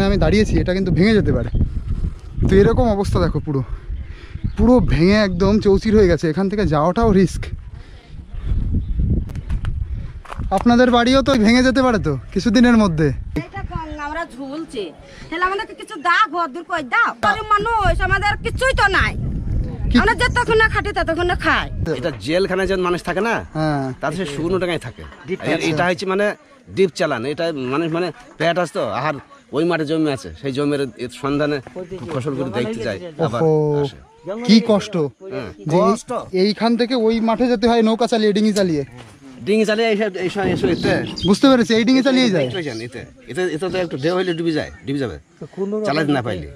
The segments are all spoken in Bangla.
যেখানে আমি দাঁড়িয়েছি এটা কিন্তু ভেঙে যেতে পারে। তো এরকম অবস্থা দেখো, পুরো পুরো ভেঙে একদম চৌচির হয়ে গেছে। এখান থেকে যাওয়াটাও রিস্ক। আপনাদের বাড়িও তো ভেঙে যেতে পারে তো কিছুদিনের মধ্যে। আমরা ঝুলছি, তাহলে আমাদেরকে কিছু দাও, ঘর দূর করে দাও। গরিব মানুষ, আমাদের কিছুই তো নাই। আমরা যতক্ষণ না খাটি ততক্ষণ না খাই। এটা জেলখানায় যে মানুষ থাকে না, তাতে সে শুকনো টাকায় থাকে। এটা হচ্ছে মানে ডিপ চালান। এটা মানুষ মানে পেট আসতো আর ওই মাঠে জমি আছে, সেই জমির সন্ধানে ফসল করে দেখতে যায়। আবার আসে। কি কষ্ট যে এইখান থেকে ওই মাঠে যেতে হয় নৌকা চালিয়ে, ডিঙি চালিয়ে। ডিঙি চালিয়ে এসে বুঝতে পেরেছি, এই ডিঙি চালিয়ে যায়। এতে তো একটু ঢেউ হইলে ডুবে যাবে চালাতে না পাইলে।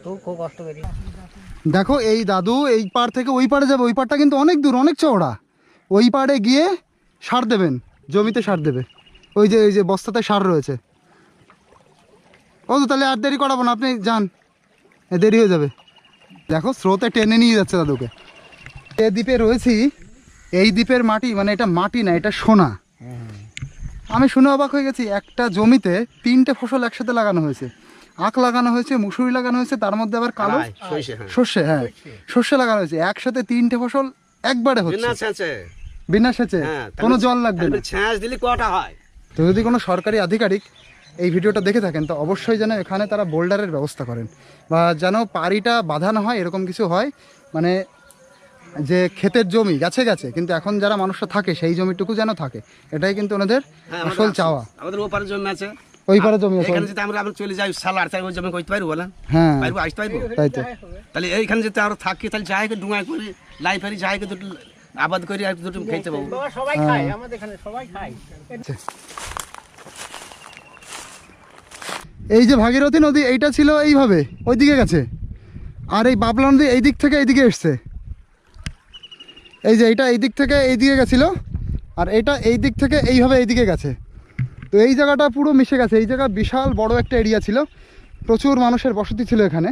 দেখো এই দাদু এই পাড় থেকে ওই পাড়ে যাবে। ওই পাড়টা কিন্তু অনেক দূর, অনেক চওড়া। ওই পাড়ে গিয়ে সার দেবেন, জমিতে সার দেবে। ওই যে বস্তাতে সার রয়েছে। ও তো তাহলে আর দেরি করাবো না, আপনি যান, দেরি হয়ে যাবে। দেখো স্রোতে টেনে নিয়ে যাচ্ছে দাদুকে। এ দ্বীপে রয়েছি, এই দ্বীপের মাটি মানে এটা মাটি না, এটা সোনা। আমি শুনে অবাক হয়ে গেছি, একটা জমিতে 3টে ফসল একসাথে লাগানো হয়েছে। আখ লাগানো হয়েছে, মুসুরি লাগানো হয়েছে, তার মধ্যে আবার কালো সর্ষে। হ্যাঁ, সর্ষে লাগানো হয়েছে। একসাথে 3টে ফসল একবারে হচ্ছে, বিনা সেচে, কোনো জল লাগবে না। তো যদি কোনো সরকারি আধিকারিক এই ভিডিওটা দেখে থাকেন তো অবশ্যই যেন এখানে তারা বোল্ডারের ব্যবস্থা করেন, বা যেন পাড়িটা বাঁধানো হয়, এরকম কিছু হয়। মানে যে ক্ষেতের জমি গেছে গেছে, কিন্তু এখন যারা মানুষরা থাকে সেই জমিটুকু যেন থাকে, এটাই কিন্তু ওনাদের আসল চাওয়া। আমাদের ওপারে জমি আছে, ওই পারে জমি আছে। এখানে যদি আমরা চলে যাই সালার তাই ওই জমি করতে পারবো বলেন? হ্যাঁ, পারবো, আসতে পারবো। তাই তো। তাহলে এইখানে যদি আমরা থাকি তাহলে যাইকে ডুঙাই করি, লাই ফেরি, যাইকে দুটো আবাদ করি আর দুটো খেতে পাবো। সবাই খায়, আমাদের এখানে সবাই খায়। এই যে ভাগীরথী নদী, এইটা ছিল এইভাবে ওই দিকে গেছে, আর এই বাবলা নদী এই দিক থেকে এইদিকে এসছে। এই যে এইটা এই দিক থেকে এইদিকে গেছিল, আর এটা এই দিক থেকে এইভাবে এইদিকে গেছে। তো এই জায়গাটা পুরো মিশে গেছে। এই জায়গা বিশাল বড় একটা এরিয়া ছিল, প্রচুর মানুষের বসতি ছিল এখানে,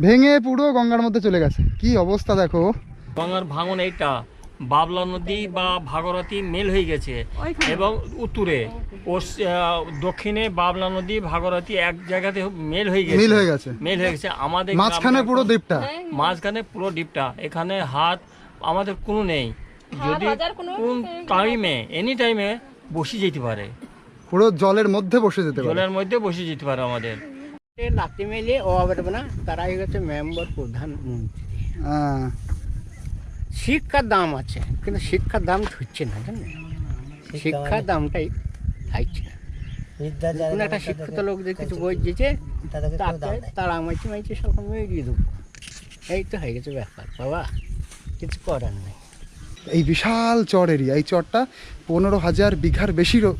ভেঙে পুরো গঙ্গার মধ্যে চলে গেছে। কি অবস্থা দেখো। গঙ্গার ভাঙন এইটা বাবলা নদী বা ভাগীরথী মেল হয়ে গেছে, এবং উত্তরে দক্ষিণে বাবলা নদী ভাগীরথী এক জায়গাতে মেল হয়ে গেছে। আমাদের মাঝখানে পুরো দ্বীপটা, এখানে হাত আমাদের কোনো নেই। যদি কোন টাইমে এনি টাইমে বসে যেতে পারে, পুরো জলের মধ্যে বসে যেতে পারে, জলের মধ্যে বসে যেতে পারে আমাদের। নাতি মেলে অভাব না, তারা হয়ে গেছে মেম্বার, প্রধানমন্ত্রী। শিক্ষার দাম আছে, কিন্তু শিক্ষার দাম হচ্ছে না, জানেন? শিক্ষার দামটাই থাকছে না। কোনো একটা শিক্ষিত লোক যে কিছু বই দিয়েছে, তারা মাইছে সব এড়িয়ে দেবো। এই তো হয়ে গেছে ব্যাপার বাবা, কিছু করার নেই। এই বিশাল চর এরিয়া, এই চরটা 15,000 বিঘার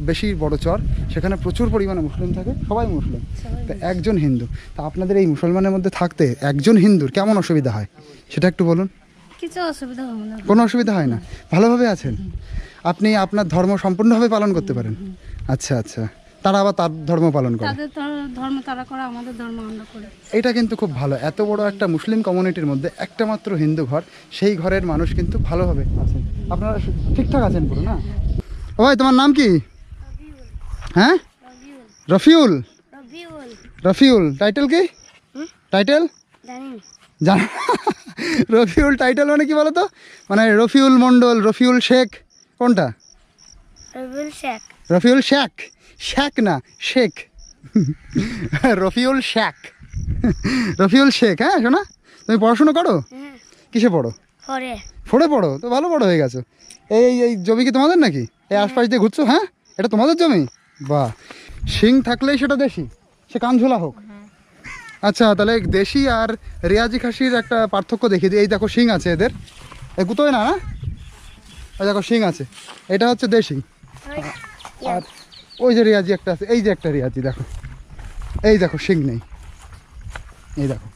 বেশি বড় চর। সেখানে প্রচুর পরিমাণে মুসলিম থাকে, সবাই মুসলিম, তো একজন হিন্দু। তা আপনাদের এই মুসলমানের মধ্যে থাকতে একজন হিন্দুর কেমন অসুবিধা হয় সেটা একটু বলুন। কিছু অসুবিধা হয় না, কোনো অসুবিধা হয় না, ভালোভাবে আছেন আপনি, আপনার ধর্ম সম্পূর্ণভাবে পালন করতে পারেন। আচ্ছা আচ্ছা, তারা আবার তার ধর্ম পালন করে, তাদের ধর্ম তারা করে, আমাদের ধর্ম আমরা করি। এটা কিন্তু খুব ভালো। এত বড় একটা মুসলিম কমিউনিটির মধ্যে একটা মাত্র হিন্দু ঘর, সেই ঘরের মানুষ কিন্তু ভালোভাবে আছেন। আপনারা ঠিকঠাক আছেন পুরো না? ও ভাই, তোমার নাম কি? হ্যাঁ, রফিউল। রফিউল টাইটেল কি? টাইটেল জানো? রফিউল টাইটেল মানে কি বলো তো? মানে রফিউল মন্ডল, রফিউল শেখ, কোনটা? রফিউল শেখ, শেখ না শেখ, রফিউল শেখ, রফিউল শেখ। হ্যাঁ শোনা, তুমি পড়াশোনা করো? কিসে পড়ো? ফোরে পড়ো, তো ভালো বড় হয়ে গেছো। এই জমি কি তোমাদের নাকি? এই আশপাশ দিয়ে ঘুরছো? হ্যাঁ, এটা তোমাদের জমি? বাহ, শিং থাকলেই সেটা দেশি, সে কানঝোলা হোক। আচ্ছা, তাহলে দেশি আর রেয়াজি খাসির একটা পার্থক্য দেখিয়ে দিই। এই দেখো শিং আছে এদের, এই গুতোয় না, না এই দেখো শিং আছে, এটা হচ্ছে দেশি। আর ওই যে রেয়াজি একটা আছে, এই যে একটা রেয়াজি দেখো, এই দেখো শিং নেই, এই দেখো,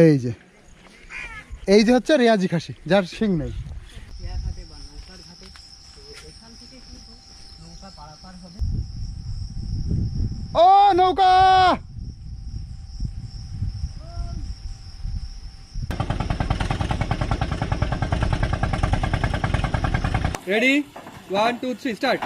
এই যে হচ্ছে রেয়াজি খাসি, যার শিং নেই। ও নৌকা, Ready? 1, 2, 3, start.